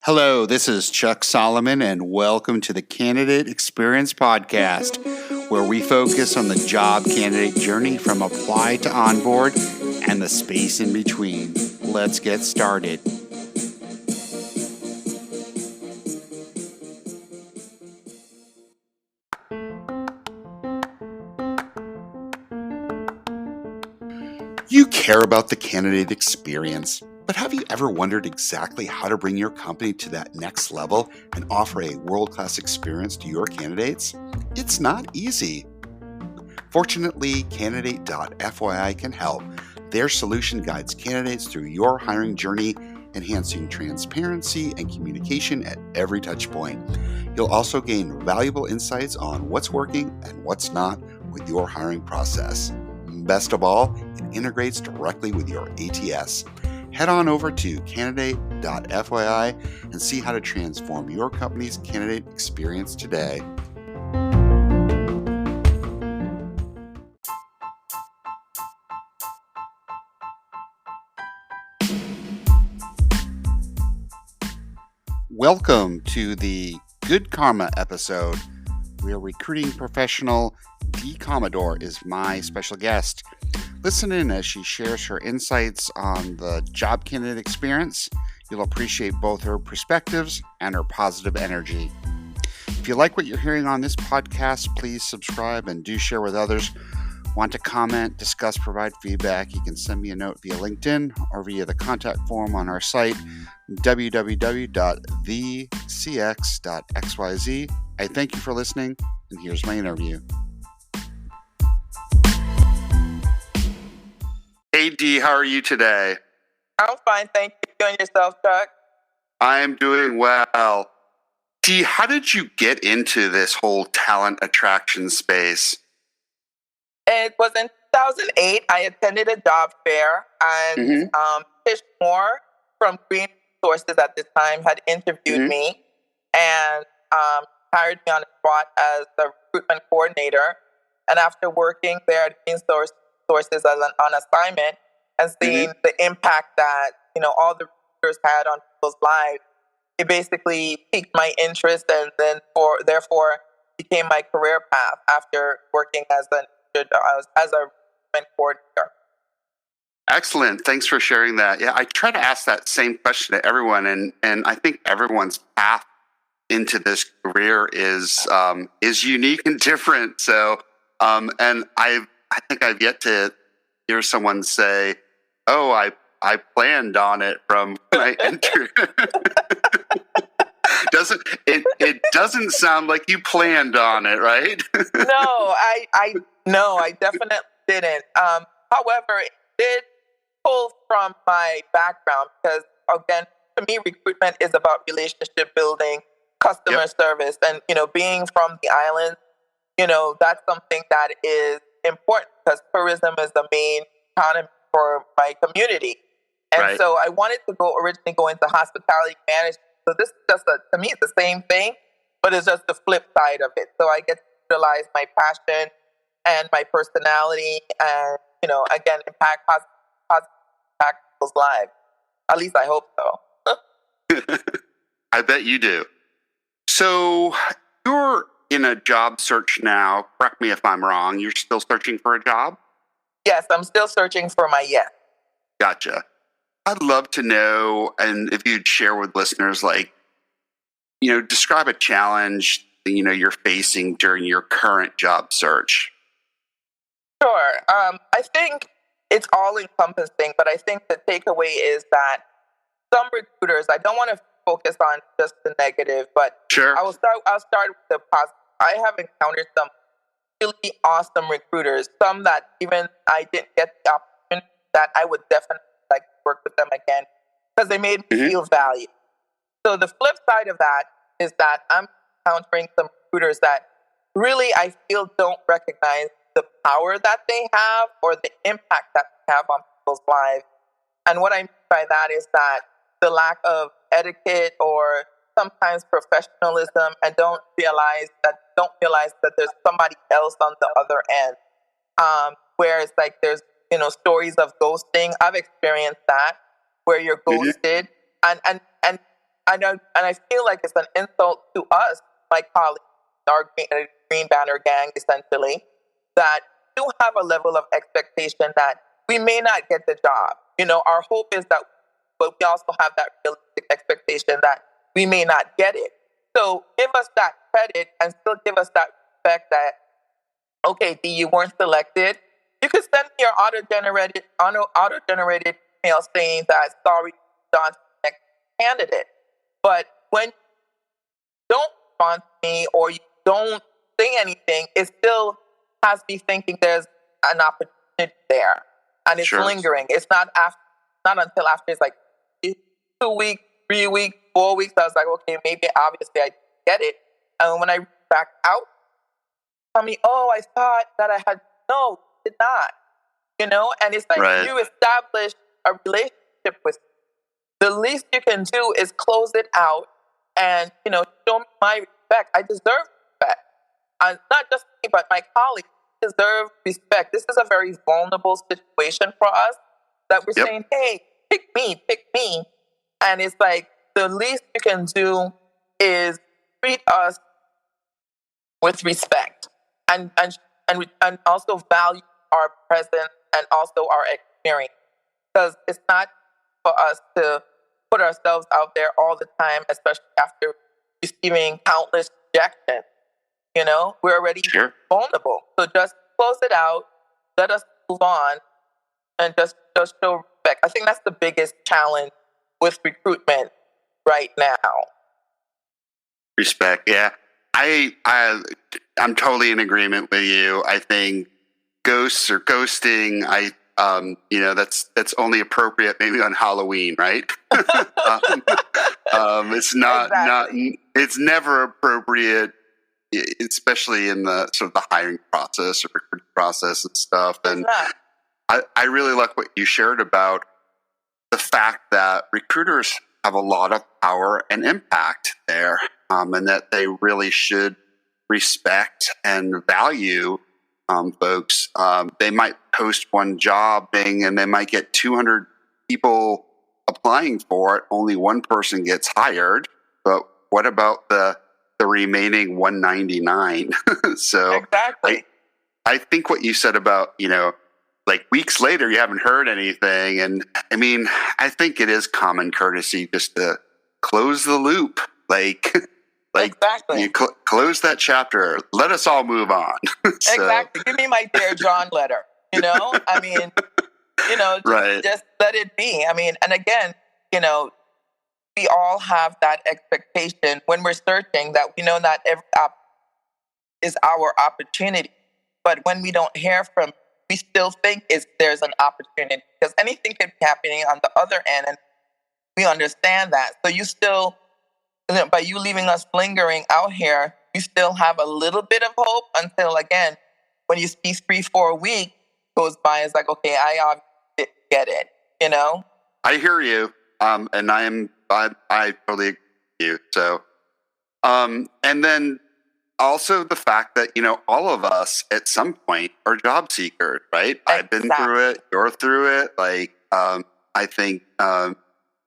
Hello, this is Chuck Solomon, and welcome to the Candidate Experience Podcast, where we focus on the job candidate journey from apply to onboard and the space in between. Let's get started. You care about the candidate experience, but have you ever wondered exactly how to bring your company to that next level and offer a world-class experience to your candidates? It's not easy. Fortunately, Candidate.fyi can help. Their solution guides candidates through your hiring journey, enhancing transparency and communication at every touch point. You'll also gain valuable insights on what's working and what's not with your hiring process. Best of all, it integrates directly with your ATS. Head on over to Candidate.fyi and see how to transform your company's candidate experience today. Welcome to the Good Karma episode, where recruiting professional Dee Commodore is my special guest. Listen in as she shares her insights on the job candidate experience. You'll appreciate both her perspectives and her positive energy. If you like what you're hearing on this podcast, please subscribe and do share with others. Want to comment, discuss, provide feedback, you can send me a note via LinkedIn or via the contact form on our site, www.thecx.xyz. I thank you for listening, and here's my interview. Hey, Dee, how are you today? I'm fine, thank you. And yourself, Chuck? I'm doing well. Dee, how did you get into this whole talent attraction space? It was in 2008. I attended a job fair, and Fish Moore from Green Sources at this time had interviewed me and hired me on the spot as the recruitment coordinator. And after working there at Green Sources as on assignment and seeing the impact that all the recruiters had on people's lives, it basically piqued my interest, and then therefore became my career path after working as a recruitment coordinator. Excellent. Thanks for sharing that. Yeah, I try to ask that same question to everyone, and I think everyone's path into this career is unique and different. So, and I think I've yet to hear someone say, "Oh, I planned on it from when I entered." It doesn't sound like you planned on it, right? No, I definitely didn't. However, it did pull from my background because, again, to me, recruitment is about relationship building, customer service, and being from the islands. That's something that is important because tourism is the main economy for my community. And so I wanted to originally go into hospitality management. So this is just to me, it's the same thing, but it's just the flip side of it. So I get to utilize my passion and my personality and, again, impact people's lives. At least I hope so. I bet you do. So you're in a job search now. Correct me if I'm wrong. You're still searching for a job? Yes, I'm still searching for my yes. Gotcha. I'd love to know, and if you'd share with listeners, describe a challenge you're facing during your current job search. Sure. I think it's all encompassing, but I think the takeaway is that some recruiters, I don't want to focus on just the negative, but sure. I'll start with the positive. I have encountered some really awesome recruiters, some that even I didn't get the opportunity, that I would definitely like to work with them again because they made me feel valued. So the flip side of that is that I'm encountering some recruiters that really I feel don't recognize the power that they have or the impact that they have on people's lives. And what I mean by that is that the lack of etiquette or sometimes professionalism, and don't realize that there's somebody else on the other end. Where it's like there's stories of ghosting. I've experienced that where you're ghosted, and I know, and I feel like it's an insult to us, my colleagues, our Green Banner gang, essentially, that we do have a level of expectation that we may not get the job. Our hope is that, but we also have that realistic expectation that we may not get it. So give us that credit and still give us that respect that, okay, Dee, you weren't selected. You could send me your auto-generated email saying that, sorry, John's the next candidate. But when you don't respond to me or you don't say anything, it still has me thinking there's an opportunity there. And it's lingering. It's not until after it's like 2 weeks, 3 weeks, 4 weeks, I was like, okay, maybe obviously I get it. And when I reach back out, tell me, oh, I thought that I had, no, did not. And it's like you establish a relationship with me. The least you can do is close it out and, show me my respect. I deserve respect. And not just me, but my colleagues deserve respect. This is a very vulnerable situation for us that we're saying, hey, pick me. And it's like the least you can do is treat us with respect and also value our presence and also our experience. Because it's not for us to put ourselves out there all the time, especially after receiving countless rejections. We're already vulnerable. So just close it out, let us move on, and just show respect. I think that's the biggest challenge with recruitment right now. Respect, yeah. I'm totally in agreement with you. I think ghosts or ghosting, that's only appropriate maybe on Halloween, right? It's it's never appropriate, especially in the sort of the hiring process or recruiting process and stuff. And I really like what you shared about the fact that recruiters have a lot of power and impact there, and that they really should respect and value folks. They might post one job thing and they might get 200 people applying for it. Only one person gets hired. But what about the remaining 199? So exactly. I think what you said about, like weeks later, you haven't heard anything. And I mean, I think it is common courtesy just to close the loop. Exactly. You close that chapter. Let us all move on. Exactly. Give me my Dear John letter. I mean, just let it be. I mean, and again, we all have that expectation when we're searching that we know not every is our opportunity. But when we don't hear from, we still think there's an opportunity because anything could be happening on the other end, and we understand that. So you still, by you leaving us lingering out here, you still have a little bit of hope until, again, when you see 3-4 weeks goes by, it's like, okay, I get it, I hear you, and I totally agree with you. So, and then also the fact that all of us at some point are job seekers, right? Exactly. I've been through it. You're through it. I think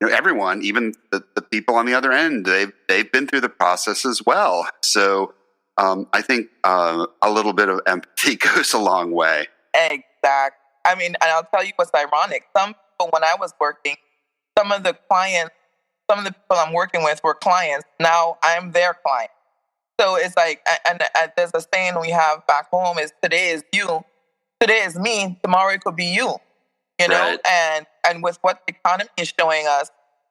everyone, even the people on the other end, they've been through the process as well. So I think a little bit of empathy goes a long way. Exactly. I mean, and I'll tell you what's ironic. Some people, when I was working, some of the people I'm working with were clients. Now I'm their client. So it's like, and there's a saying we have back home is today is you, today is me, tomorrow it could be you. Right. And with what the economy is showing us,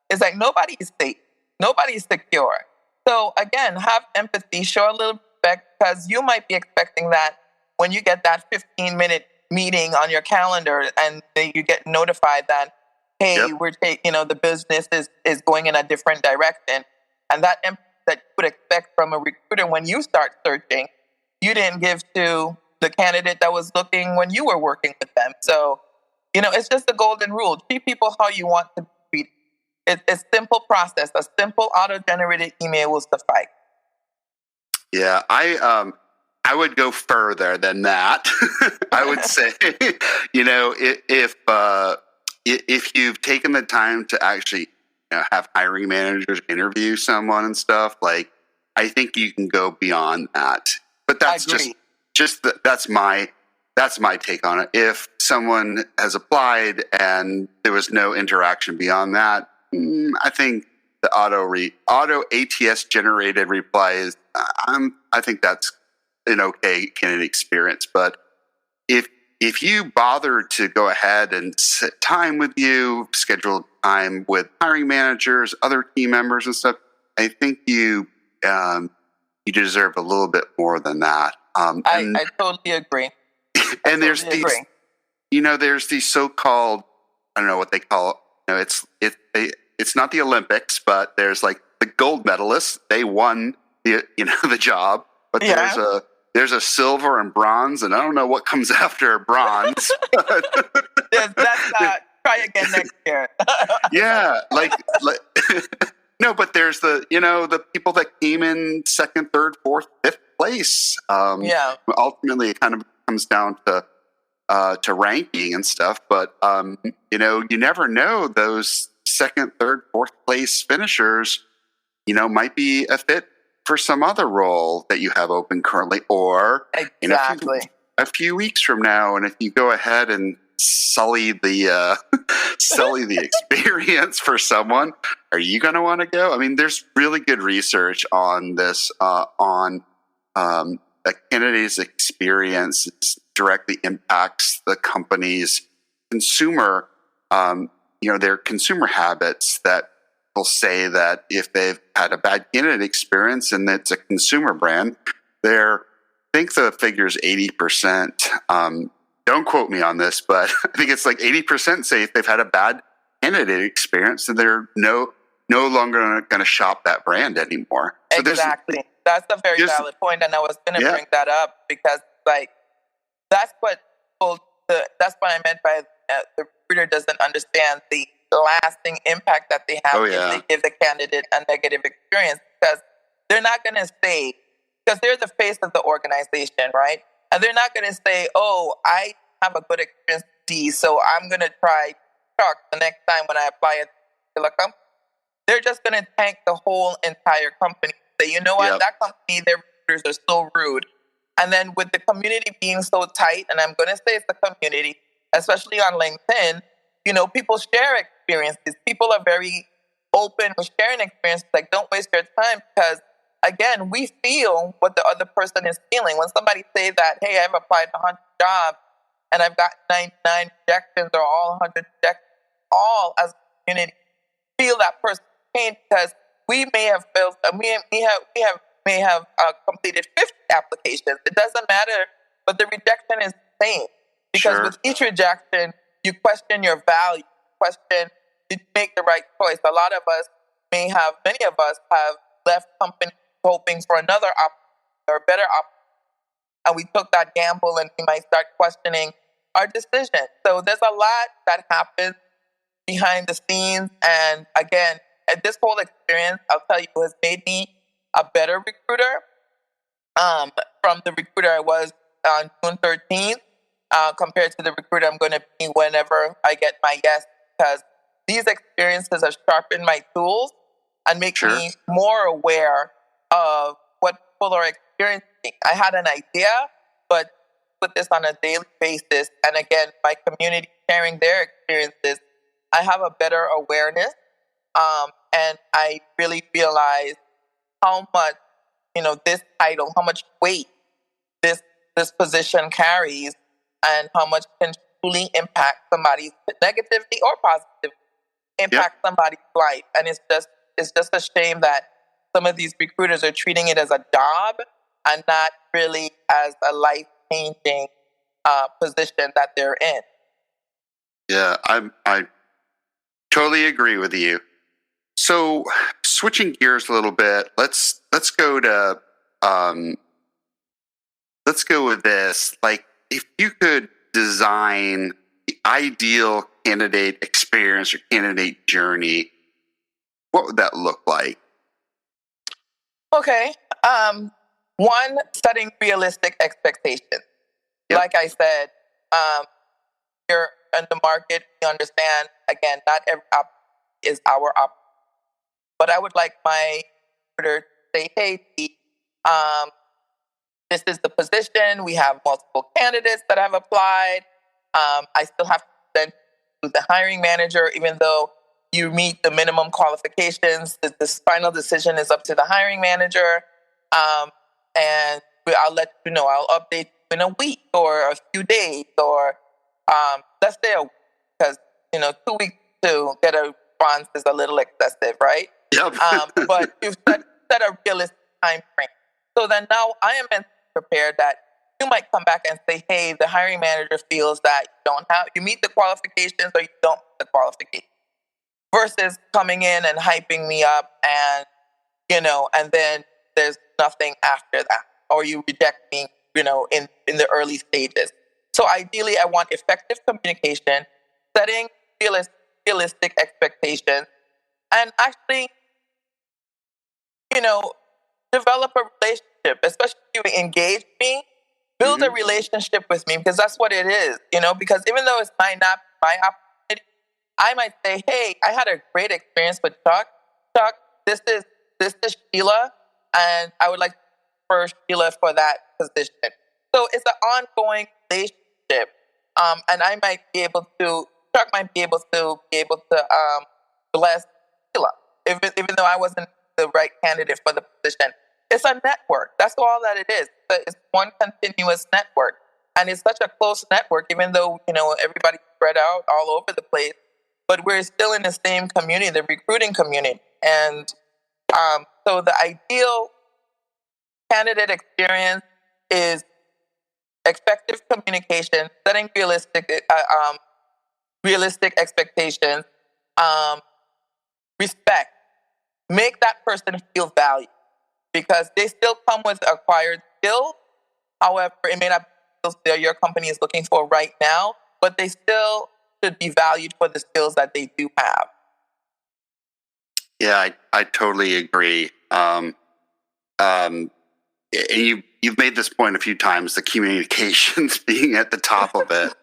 it's like nobody is safe, nobody is secure. So again, have empathy, show a little respect, because you might be expecting that when you get that 15-minute meeting on your calendar and you get notified that, hey, we're taking, the business is going in a different direction, and that empathy that you would expect from a recruiter when you start searching, you didn't give to the candidate that was looking when you were working with them. So, it's just a golden rule. Treat people how you want to be treated. It's a simple process. A simple auto-generated email will suffice. Yeah, I would go further than that. I would say, if you've taken the time to actually have hiring managers interview someone and stuff. Like, I think you can go beyond that. But that's that's my take on it. If someone has applied and there was no interaction beyond that, I think the auto ATS generated replies, I think that's an okay candidate experience. But if you bother to go ahead and set time with you, schedule time with hiring managers, other team members and stuff, I think you deserve a little bit more than that. I totally agree. And there's these, there's these so-called, I don't know what they call it. It's not the Olympics, but there's like the gold medalists. They won the job, but there's a silver and bronze, and I don't know what comes after bronze. Try again next year. Yeah, like no, but there's the people that came in second, third, fourth, fifth place. Ultimately, it kind of comes down to ranking and stuff. But you never know, those second, third, fourth place finishers, might be a fit for some other role that you have open currently, or a few weeks from now. And if you go ahead and sully the experience for someone, are you going to want to go? I mean, there's really good research on this, on a candidate's experience directly impacts the company's consumer, their consumer habits, that will say that if they've had a bad candidate experience and it's a consumer brand, I think the figure is 80%. Don't quote me on this, but I think it's like 80% say if they've had a bad candidate experience, then they're no longer going to shop that brand anymore. So exactly. That's a very valid point, and I was going to bring that up because, that's what I meant by the recruiter doesn't understand the lasting impact that they have if they give the candidate a negative experience, because they're not going to say, because they're the face of the organization, right? And they're not going to say, "Oh, I have a good experience with D, so I'm going to try Chuck the next time when I apply at the company." They're just going to tank the whole entire company. Say, you know what, that company, their recruiters are so rude. And then with the community being so tight, and I'm going to say it's the community, especially on LinkedIn, people share experiences. People are very open with sharing experiences. Like, don't waste your time, because, again, we feel what the other person is feeling. When somebody say that, hey, I've applied to 100 jobs and I've got 99 rejections, or all 100 rejections, all as a community feel that person's pain, because we may have failed, may have completed 50 applications. It doesn't matter, but the rejection is the same, because with each rejection, you question your value, question, did you make the right choice? A lot of us many of us have left companies hoping for another opportunity or a better opportunity, and we took that gamble, and we might start questioning our decision. So there's a lot that happens behind the scenes, and again, this whole experience, I'll tell you, has made me a better recruiter from the recruiter I was on June 13th compared to the recruiter I'm going to be whenever I get my yes, because these experiences have sharpened my tools and make me more aware of what people are experiencing. I had an idea, but put this on a daily basis, and again, my community sharing their experiences, I have a better awareness, and I really realize how much, this title, how much weight this position carries, and how much can truly impact somebody's negatively or positively impact somebody's life. And it's just a shame that some of these recruiters are treating it as a job and not really as a life-changing position that they're in. Yeah, I totally agree with you. So, switching gears a little bit, let's go with this. Like, if you could design the ideal candidate experience or candidate journey, what would that look like? Okay. One, setting realistic expectations. Like I said, you're in the market. You understand, again, not every opportunity is our opportunity. but I would like my recruiter to say, hey, Dee, this is the position. We have multiple candidates that have applied. I still have to send to the hiring manager, even though you meet the minimum qualifications. This final decision is up to the hiring manager. And I'll let you know. I'll update you in a week or a few days, or let's say a week, because 2 weeks to get a response is a little excessive, right? Yep. But you've set a realistic time frame. So then now I am prepared that you might come back and say, hey, the hiring manager feels that you meet the qualifications or you don't meet the qualifications, versus coming in and hyping me up and then there's nothing after that, or you reject me, in the early stages. So ideally, I want effective communication, setting realistic expectations, and actually, develop a relationship, especially if you engage me, build a relationship with me, because that's what it is, because even though it's not my opportunity, I might say, hey, I had a great experience with Chuck. Chuck, this is Sheila, and I would like to refer Sheila for that position. So it's an ongoing relationship. And I might be able to, Chuck might be able to bless Sheila, even though I wasn't the right candidate for the position. It's a network. That's all that it is. It's one continuous network. And it's such a close network, even though, everybody's spread out all over the place, but we're still in the same community, the recruiting community. And so the ideal candidate experience is effective communication, setting realistic expectations, respect. Make that person feel valued, because they still come with acquired skills. However, it may not be skills that your company is looking for right now, but they still should be valued for the skills that they do have. Yeah, I totally agree. And you've made this point a few times, the communications being at the top of it,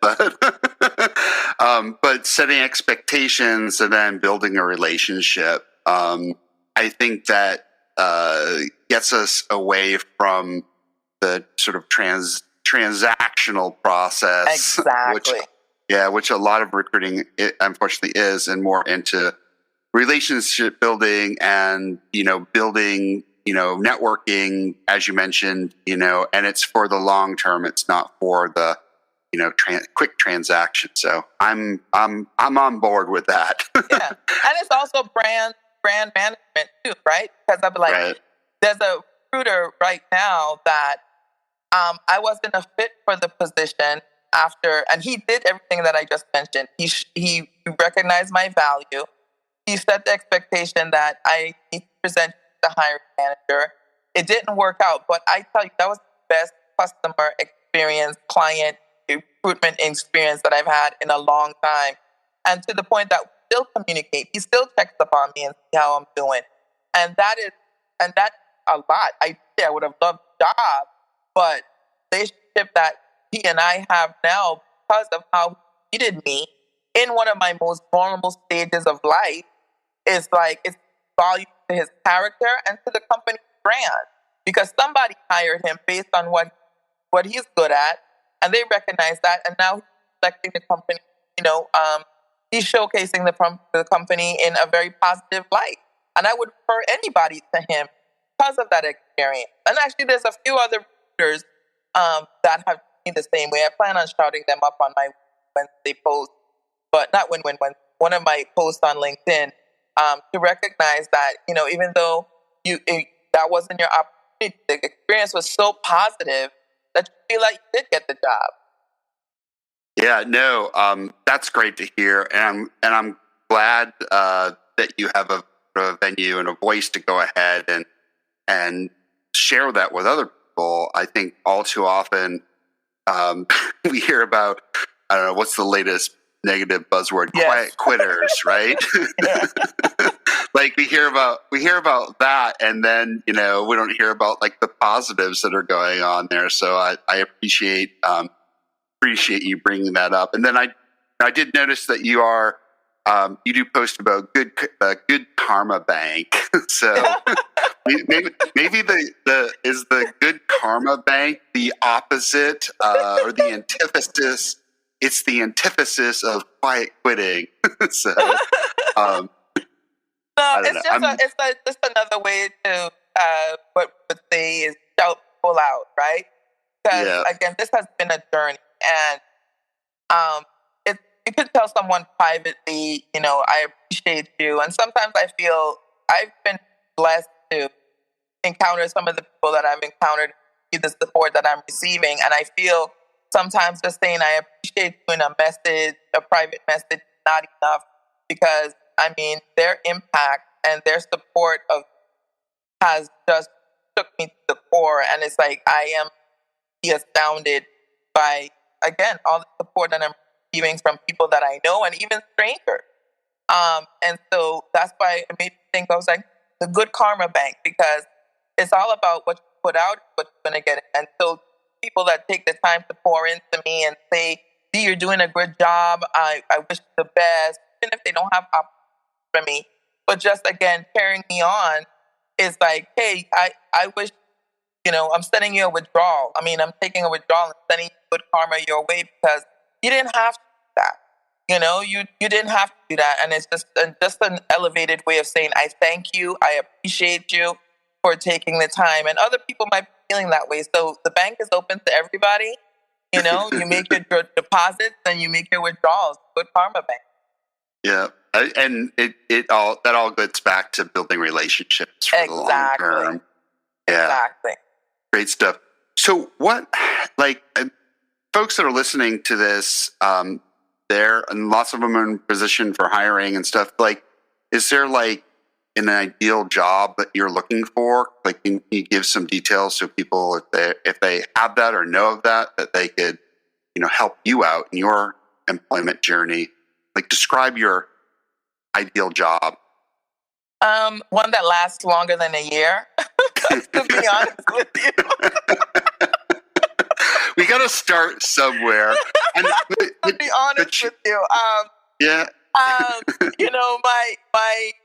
but setting expectations and then building a relationship. I think that gets us away from the sort of transactional process, Exactly. which a lot of recruiting unfortunately is, and more into relationship building and building networking, as you mentioned, and it's for the long term. It's not for the quick transaction. So I'm on board with that. Yeah, and it's also brand management too, right? Because I'd be like, Right. There's a recruiter right now that I wasn't a fit for the position after, and he did everything that I just mentioned. He recognized my value. He set the expectation that I need to present to the hiring manager. It didn't work out, but I tell you, that was the best customer experience, client recruitment experience that I've had in a long time. And to the point that we still communicate. He still checks up on me and see how I'm doing. And that's a lot. I would have loved the job, but the relationship that he and I have now, because of how he treated me in one of my most vulnerable stages of life, is like, it's volume to his character and to the company's brand, because somebody hired him based on what he's good at, and they recognize that, and now he's reflecting the company. He's showcasing the company in a very positive light, and I would refer anybody to him because of that experience. And actually, there's a few other recruiters that have been the same way. I plan on shouting them up on my Wednesday post, but not when one of my posts on LinkedIn, to recognize that even though that wasn't your opportunity, the experience was so positive that you feel like you did get the job. Yeah, no, that's great to hear, and I'm glad that you have a venue and a voice to go ahead and share that with other people. I think all too often we hear about, I don't know, what's the latest negative buzzword? Yes. Quiet quitters, right? Like we hear about that, and then we don't hear about like the positives that are going on there. So I appreciate you bringing that up. And then I did notice that you are you do post about good karma bank. So maybe the good karma bank the opposite or the antithesis. It's the antithesis of quiet quitting. So no, I don't know. It's just another way to what we would say is shout people out, right? Because again, this has been a journey, and it you could tell someone privately, I appreciate you, and sometimes I feel I've been blessed to encounter some of the people that I've encountered, see the support that I'm receiving, and I feel sometimes just saying I appreciate you in a message, a private message, is not enough because I mean their impact and their support of has just took me to the core, and it's like I am astounded by again all the support that I'm receiving from people that I know and even strangers. And so that's why it made me think. I was like the good karma bank because it's all about what you put out, what you're gonna get. And so people that take the time to pour into me and say, "Dee, you're doing a good job. I wish you the best," even if they don't have opportunities for me, but just again carrying me on is like, hey, I wish I'm sending you a withdrawal. I mean, I'm taking a withdrawal and sending good karma your way because you didn't have to do that. You didn't have to do that, and it's just an elevated way of saying I thank you, I appreciate you for taking the time, and other people might be feeling that way. So the bank is open to everybody. You make your deposits and you make your withdrawals. Good karma bank. Yeah, and it all gets back to building relationships for the long term. Yeah. Exactly. Great stuff. So what, folks that are listening to this, and lots of them are in position for hiring and stuff. Is there an ideal job that you're looking for? Can you give some details so people, if they have that or know of that they could, help you out in your employment journey? Describe your ideal job. One that lasts longer than a year. To be honest with you. We got to start somewhere. And, to be honest with you. Yeah. My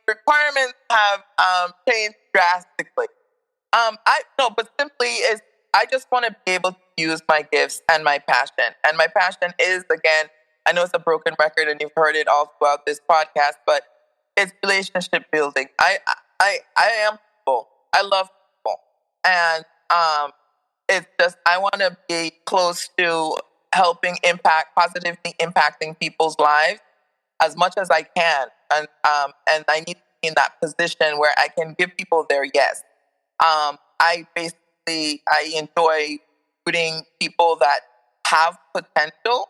requirements have changed drastically. But simply is I just want to be able to use my gifts and my passion. And my passion is, again, I know it's a broken record and you've heard it all throughout this podcast, but it's relationship building. I am people. I love people. And it's just I want to be close to helping positively impacting people's lives as much as I can. And I need to be in that position where I can give people their yes. I enjoy recruiting people that have potential,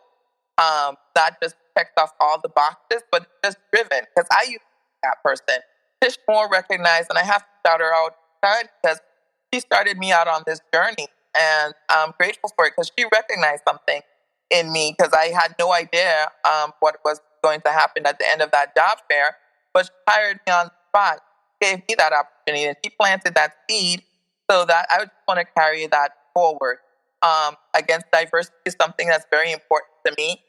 not just checked off all the boxes, but just driven. Because I used to be that person. Tish Moore recognized, and I have to shout her out because she started me out on this journey, and I'm grateful for it because she recognized something in me because I had no idea what was going to happen at the end of that job fair, but she hired me on the spot, gave me that opportunity, and she planted that seed so that I would just want to carry that forward. Against diversity is something that's very important to me.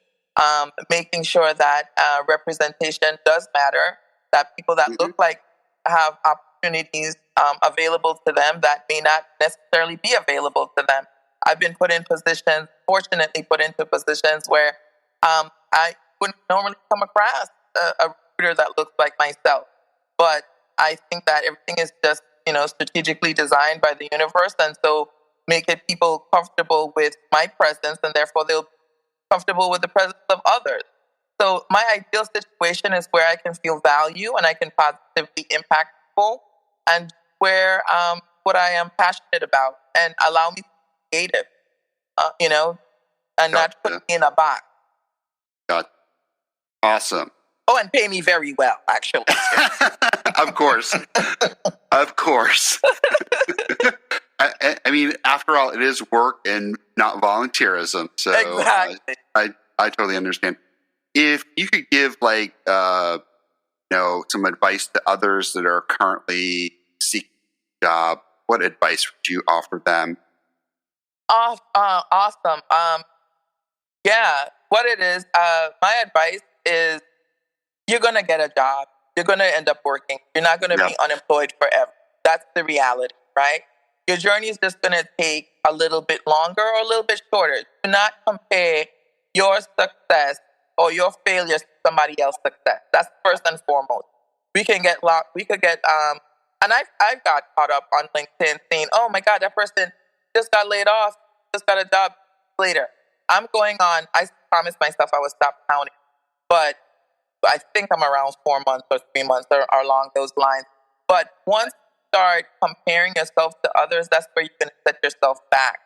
Making sure that representation does matter, that people that look like have opportunities available to them that may not necessarily be available to them. I've been fortunately put into positions where I wouldn't normally come across a recruiter that looks like myself. But I think that everything is just, strategically designed by the universe. And so make it people comfortable with my presence and therefore they'll be comfortable with the presence of others. So my ideal situation is where I can feel value and I can positively impact people and where what I am passionate about and allow me to be creative, and not put me in a box. Got awesome. Oh, and pay me very well, actually. Of course. Of course. I mean, after all, it is work and not volunteerism. So exactly. I totally understand. If you could give some advice to others that are currently seeking a job, what advice would you offer them? Awesome. Yeah, what it is, my advice is you're going to get a job. You're going to end up working. You're not going to be unemployed forever. That's the reality, right? Your journey is just going to take a little bit longer or a little bit shorter. Do not compare your success or your failures to somebody else's success. That's first and foremost. We could get, and I've got caught up on LinkedIn saying, oh my God, that person just got laid off, just got a job later. I'm going on, I promised myself I would stop counting, but I think I'm around 4 months or 3 months or along those lines. But once you start comparing yourself to others, that's where you're going to set yourself back.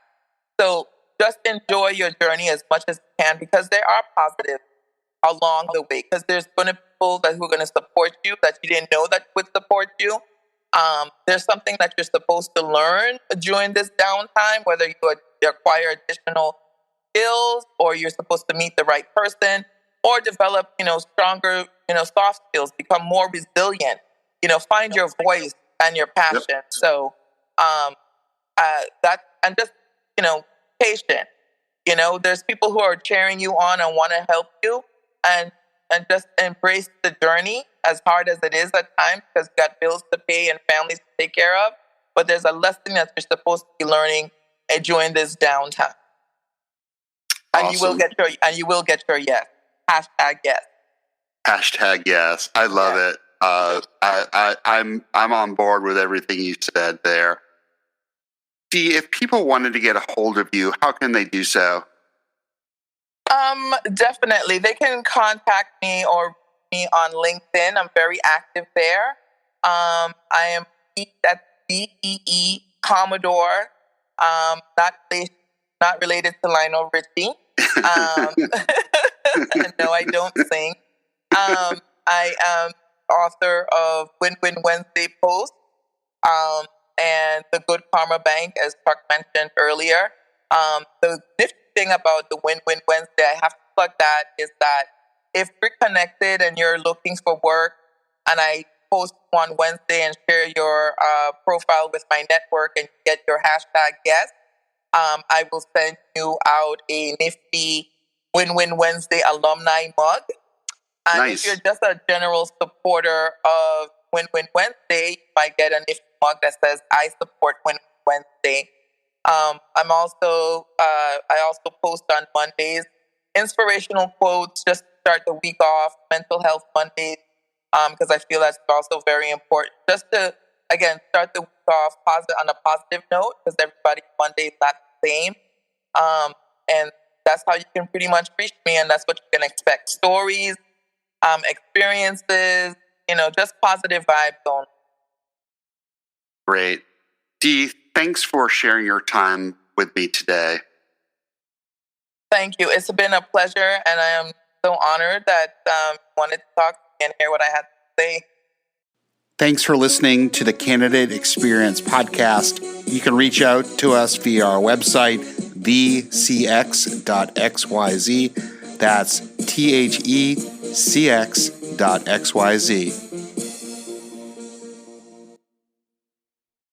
So just enjoy your journey as much as you can, because there are positives along the way. Because there's going to be people who are going to support you that you didn't know that would support you. There's something that you're supposed to learn during this downtime, whether you acquire additional skills or you're supposed to meet the right person or develop, stronger, soft skills, become more resilient, find your voice and your passion. Yep. So, and just, patient, there's people who are cheering you on and want to help you, and just embrace the journey, as hard as it is at times, because you got bills to pay and families to take care of. But there's a lesson that you're supposed to be learning during this downtime. And Awesome. you will get your yes. Hashtag yes. Hashtag yes. I love it. I'm on board with everything you said there. Dee, if people wanted to get a hold of you, how can they do so? Definitely. They can contact me or me on LinkedIn. I'm very active there. I am at Dee Commodore. Not related to Lionel Richie. No, I don't sing. I am author of Win-Win Wednesday Post, and the Good Karma Bank, as Chuck mentioned earlier. The nifty thing about the Win-Win Wednesday, I have to plug that, is that if you're connected and you're looking for work, and I post on Wednesday and share your profile with my network and get your hashtag yes, I will send you out a nifty Win-Win Wednesday alumni mug. And nice. If you're just a general supporter of Win-Win Wednesday, you might get a nifty mug that says, I support Win-Win Wednesday. I also post on Mondays inspirational quotes just to start the week off, mental health Mondays, because I feel that's also very important. Just to, again, start the week off on a positive note, because everybody's Monday is not the same. And that's how you can pretty much reach me, and that's what you can expect. Stories, experiences, just positive vibes only. Great. Dee, thanks for sharing your time with me today. Thank you. It's been a pleasure, and I am so honored that you wanted to talk to me and hear what I had to say. Thanks for listening to the Candidate Experience Podcast. You can reach out to us via our website, thecx.xyz. That's thecx.xyz.